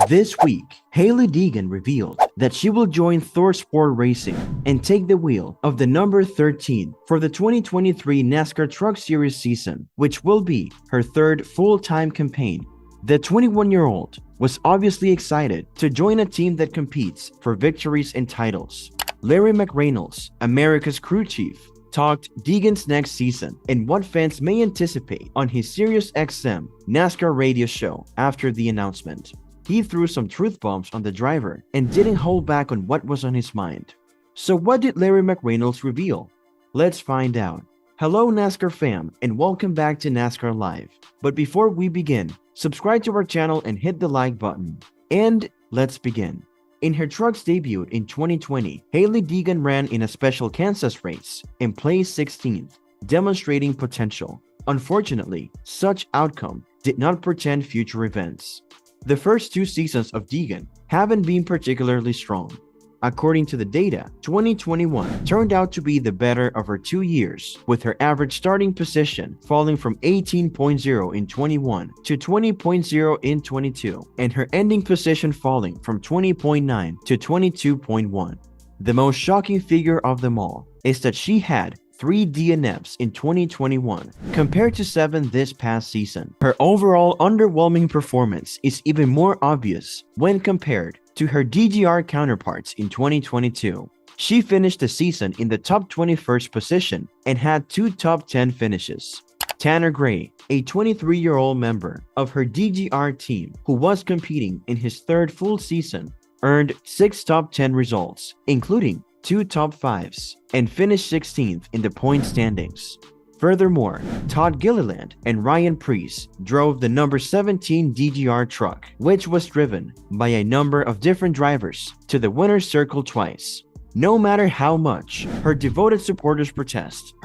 This week, Hailie Deegan revealed that she will join ThorSport Racing and take the wheel of the number 13 for the 2023 NASCAR Truck Series season, which will be her third full-time campaign. The 21-year-old was obviously excited to join a team that competes for victories and titles. Larry McReynolds, America's crew chief, talked Deegan's next season and what fans may anticipate on his SiriusXM NASCAR Radio show after the announcement. He threw some truth bombs on the driver and didn't hold back on what was on his mind. So what did Larry McReynolds reveal? Let's find out. Hello NASCAR fam and welcome back to NASCAR Live. But before we begin, subscribe to our channel and hit the like button. And let's begin. In her truck's debut in 2020, Hailie Deegan ran in a special Kansas race and placed 16th, demonstrating potential. Unfortunately, such outcome did not portend future events. The first two seasons of Deegan haven't been particularly strong. According to the data, 2021 turned out to be the better of her 2 years, with her average starting position falling from 18.0 in 21 to 20.0 in 22, and her ending position falling from 20.9 to 22.1. The most shocking figure of them all is that she had 3 DNFs in 2021 compared to 7 this past season. Her overall underwhelming performance is even more obvious when compared to her DGR counterparts in 2022. She finished the season in the top 21st position and had 2 top 10 finishes. Tanner Gray, a 23-year-old member of her DGR team who was competing in his third full season, earned 6 top 10 results, including 2 top 5s, and finished 16th in the point standings. Furthermore, Todd Gilliland and Ryan Preece drove the number 17 DGR truck, which was driven by a number of different drivers to the winner's circle twice. No matter how much her devoted supporters protest,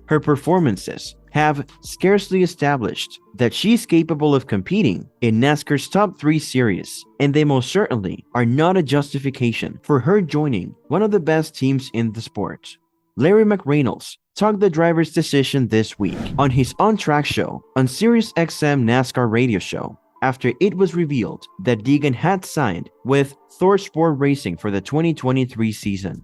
her performances have scarcely established that she's capable of competing in NASCAR's top 3 series, and they most certainly are not a justification for her joining one of the best teams in the sport. Larry McReynolds talked the driver's decision this week on his on-track show on SiriusXM NASCAR Radio show after it was revealed that Deegan had signed with ThorSport Racing for the 2023 season.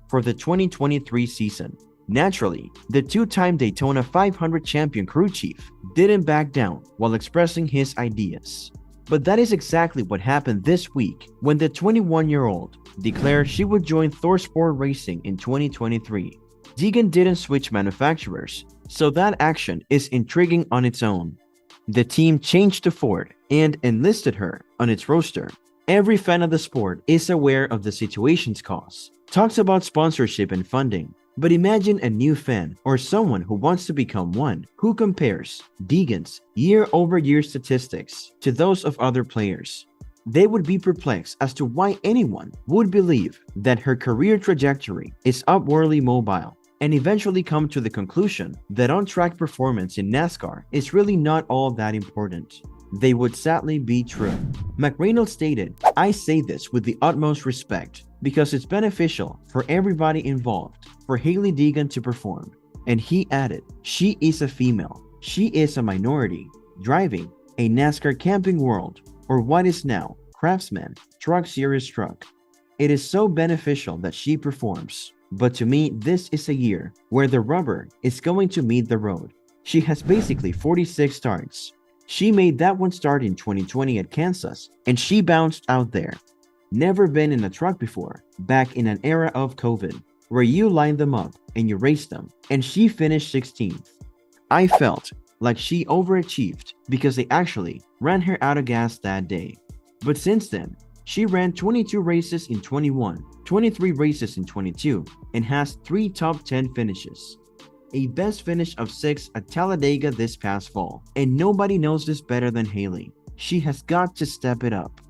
Naturally, the 2-time Daytona 500 champion crew chief didn't back down while expressing his ideas. But that is exactly what happened this week when the 21-year-old declared she would join ThorSport Racing in 2023. Deegan didn't switch manufacturers, so that action is intriguing on its own. The team changed to Ford and enlisted her on its roster. Every fan of the sport is aware of the situation's cause, talks about sponsorship and funding. But imagine a new fan or someone who wants to become one who compares Deegan's year-over-year statistics to those of other players. They would be perplexed as to why anyone would believe that her career trajectory is upwardly mobile and eventually come to the conclusion that on-track performance in NASCAR is really not all that important. They would sadly be true. McReynolds stated, "I say this with the utmost respect because it's beneficial for everybody involved for Hailie Deegan to perform." And he added, "She is a female. She is a minority, driving a NASCAR Camping World, or what is now Craftsman Truck Series truck. It is so beneficial that she performs. But to me, this is a year where the rubber is going to meet the road. She has basically 46 starts. She made that one start in 2020 at Kansas, and she bounced out there. Never been in a truck before, back in an era of COVID, where you line them up and you race them, and she finished 16th. I felt like she overachieved because they actually ran her out of gas that day. But since then, she ran 22 races in 21, 23 races in 22, and has 3 top 10 finishes. A best finish of 6 at Talladega this past fall, and nobody knows this better than Hailie. She has got to step it up.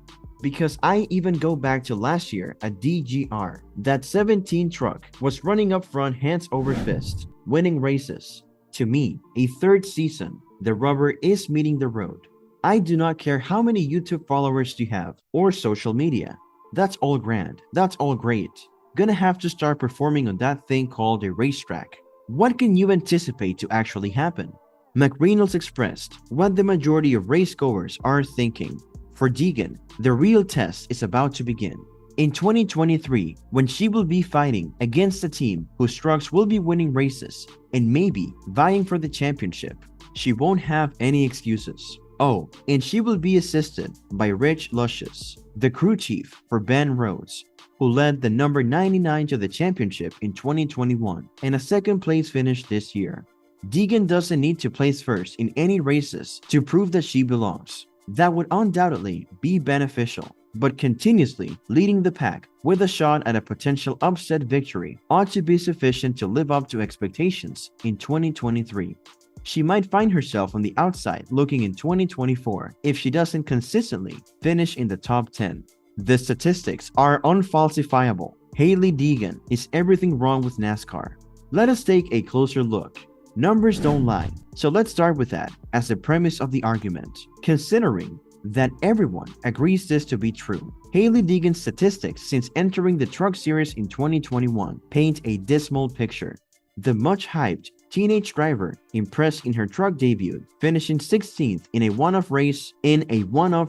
Because I even go back to last year at DGR, that 17 truck was running up front hands over fist, winning races. To me, a third season, the rubber is meeting the road. I do not care how many YouTube followers you have or social media. That's all grand. That's all great. Gonna have to start performing on that thing called a racetrack. What can you anticipate to actually happen? McReynolds expressed what the majority of racegoers are thinking. For Deegan, the real test is about to begin. In 2023, when she will be fighting against a team whose trucks will be winning races and maybe vying for the championship, she won't have any excuses. Oh, and she will be assisted by Rich Luscious, the crew chief for Ben Rhodes, who led the number 99 to the championship in 2021 and a second place finish this year. Deegan doesn't need to place first in any races to prove that she belongs. That would undoubtedly be beneficial, but continuously leading the pack with a shot at a potential upset victory ought to be sufficient to live up to expectations in 2023. She might find herself on the outside looking in 2024 if she doesn't consistently finish in the top 10. The statistics are unfalsifiable. Hailie Deegan is everything wrong with NASCAR. Let us take a closer look. Numbers don't lie, so let's start with that as the premise of the argument, considering that everyone agrees this to be true. Hailie Deegan's statistics since entering the Truck Series in 2021 paint a dismal picture. The much-hyped teenage driver impressed in her truck debut, finishing 16th in a one-off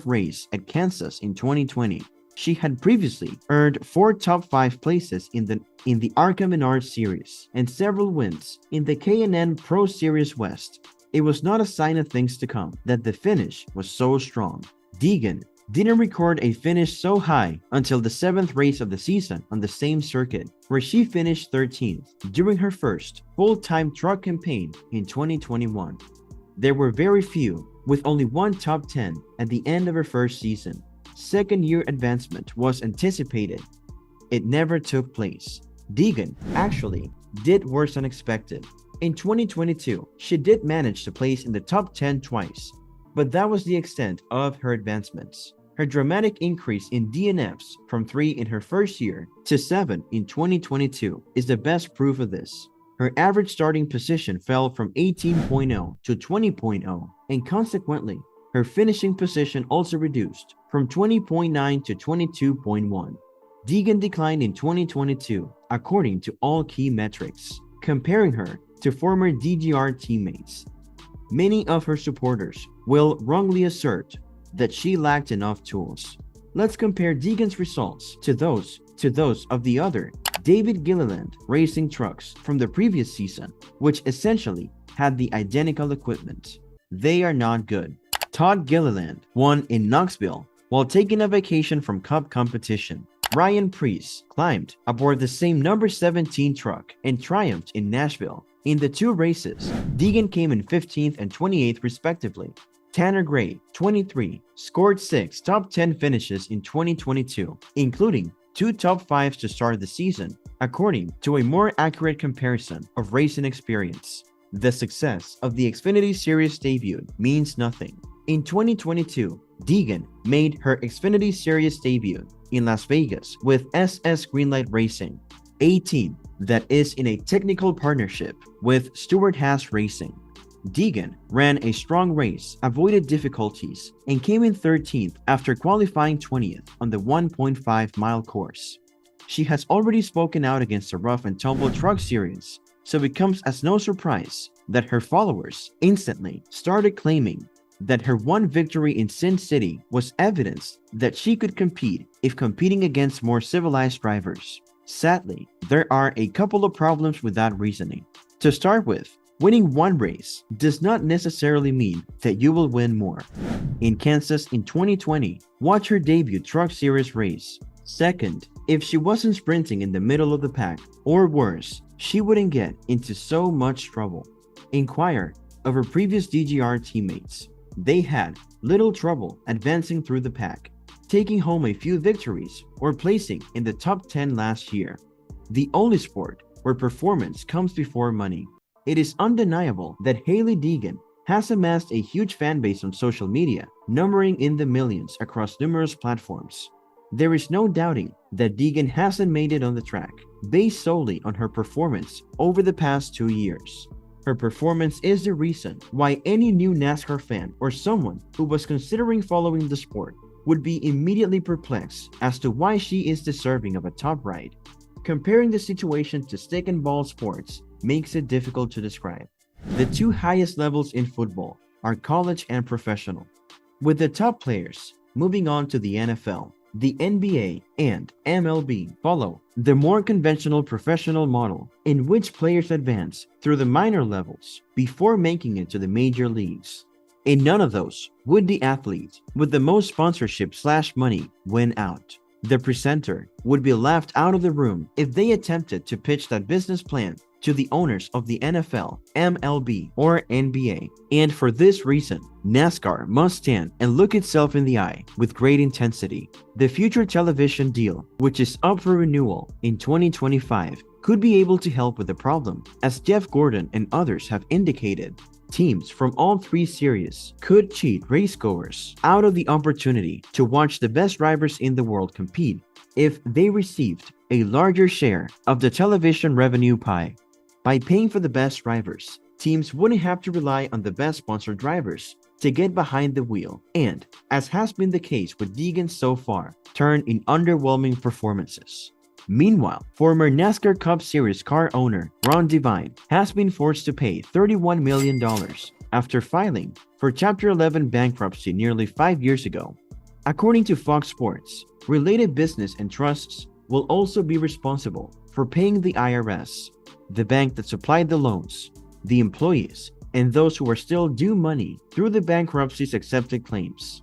race at Kansas in 2020. She had previously earned 4 top 5 places in the ARCA Menard Series and several wins in the K&N Pro Series West. It was not a sign of things to come that the finish was so strong. Deegan didn't record a finish so high until the 7th race of the season on the same circuit, where she finished 13th during her first full-time truck campaign in 2021. There were very few, with only one top 10 at the end of her first season. Second-year advancement was anticipated. It never took place. Deegan actually did worse than expected. In 2022, she did manage to place in the top 10 twice, but that was the extent of her advancements. Her dramatic increase in DNFs from 3 in her first year to 7 in 2022 is the best proof of this. Her average starting position fell from 18.0 to 20.0, and consequently, her finishing position also reduced from 20.9 to 22.1. Deegan declined in 2022 according to all key metrics, comparing her to former DGR teammates. Many of her supporters will wrongly assert that she lacked enough tools. Let's compare Deegan's results to those of the other David Gilliland racing trucks from the previous season, which essentially had the identical equipment. They are not good. Todd Gilliland won in Knoxville while taking a vacation from Cup competition. Ryan Preece climbed aboard the same number 17 truck and triumphed in Nashville. In the 2 races, Deegan came in 15th and 28th respectively. Tanner Gray, 23, scored 6 top 10 finishes in 2022, including 2 top 5s to start the season, according to a more accurate comparison of racing experience. The success of the Xfinity Series debut means nothing. In 2022, Deegan made her Xfinity Series debut in Las Vegas with SS Greenlight Racing, a team that is in a technical partnership with Stewart Haas Racing. Deegan ran a strong race, avoided difficulties, and came in 13th after qualifying 20th on the 1.5-mile course. She has already spoken out against the rough and tumble truck series, so it comes as no surprise that her followers instantly started claiming that her one victory in Sin City was evidence that she could compete if competing against more civilized drivers. Sadly, there are a couple of problems with that reasoning. To start with, winning one race does not necessarily mean that you will win more. In Kansas in 2020, watch her debut Truck Series race. Second, if she wasn't sprinting in the middle of the pack, or worse, she wouldn't get into so much trouble. Inquire of her previous DGR teammates. They had little trouble advancing through the pack, taking home a few victories or placing in the top 10 last year. The only sport where performance comes before money. It is undeniable that Hailie Deegan has amassed a huge fan base on social media, numbering in the millions across numerous platforms. There is no doubting that Deegan hasn't made it on the track, based solely on her performance over the past 2 years. Her performance is the reason why any new NASCAR fan or someone who was considering following the sport would be immediately perplexed as to why she is deserving of a top ride. Comparing the situation to stick and ball sports makes it difficult to describe. The 2 highest levels in football are college and professional, with the top players Moving on to the NFL, the NBA and MLB follow the more conventional professional model in which players advance through the minor levels before making it to the major leagues. In none of those would the athlete with the most sponsorship/money win out. The presenter would be left out of the room if they attempted to pitch that business plan to the owners of the NFL, MLB, or NBA. And for this reason, NASCAR must stand and look itself in the eye with great intensity. The future television deal, which is up for renewal in 2025, could be able to help with the problem, as Jeff Gordon and others have indicated. Teams from all three series could cheat racegoers out of the opportunity to watch the best drivers in the world compete if they received a larger share of the television revenue pie. By paying for the best drivers, teams wouldn't have to rely on the best sponsored drivers to get behind the wheel and, as has been the case with Deegan so far, turn in underwhelming performances. Meanwhile, former NASCAR Cup Series car owner Ron Devine has been forced to pay $31 million after filing for Chapter 11 bankruptcy nearly 5 years ago. According to Fox Sports, related business and trusts will also be responsible for paying the IRS, the bank that supplied the loans, the employees, and those who are still due money through the bankruptcy's accepted claims.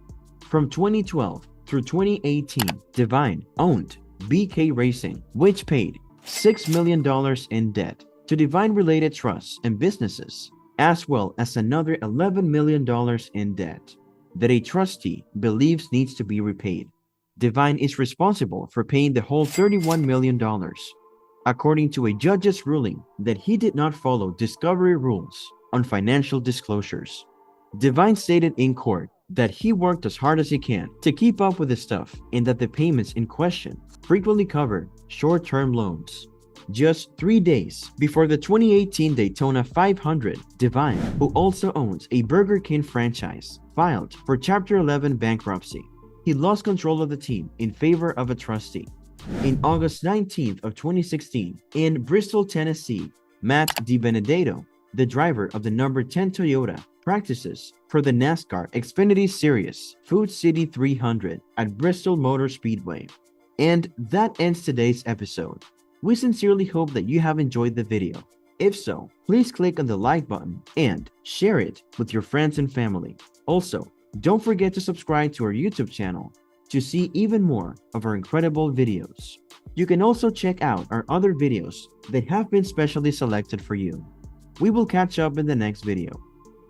From 2012 through 2018, Devine owned BK Racing, which paid $6 million in debt to Devine-related trusts and businesses, as well as another $11 million in debt that a trustee believes needs to be repaid. Devine is responsible for paying the whole $31 million, according to a judge's ruling that he did not follow discovery rules on financial disclosures. Devine stated in court that he worked as hard as he can to keep up with his stuff and that the payments in question frequently covered short-term loans. Just 3 days before the 2018 Daytona 500, Devine, who also owns a Burger King franchise, filed for Chapter 11 bankruptcy. He lost control of the team in favor of a trustee. In August 19th of 2016, in Bristol, Tennessee, Matt DiBenedetto, the driver of the number 10 Toyota, practices for the NASCAR Xfinity Series Food City 300 at Bristol Motor Speedway. And that ends today's episode. We sincerely hope that you have enjoyed the video. If so, please click on the like button and share it with your friends and family. Also, don't forget to subscribe to our YouTube channel to see even more of our incredible videos. You can also check out our other videos that have been specially selected for you. We will catch up in the next video.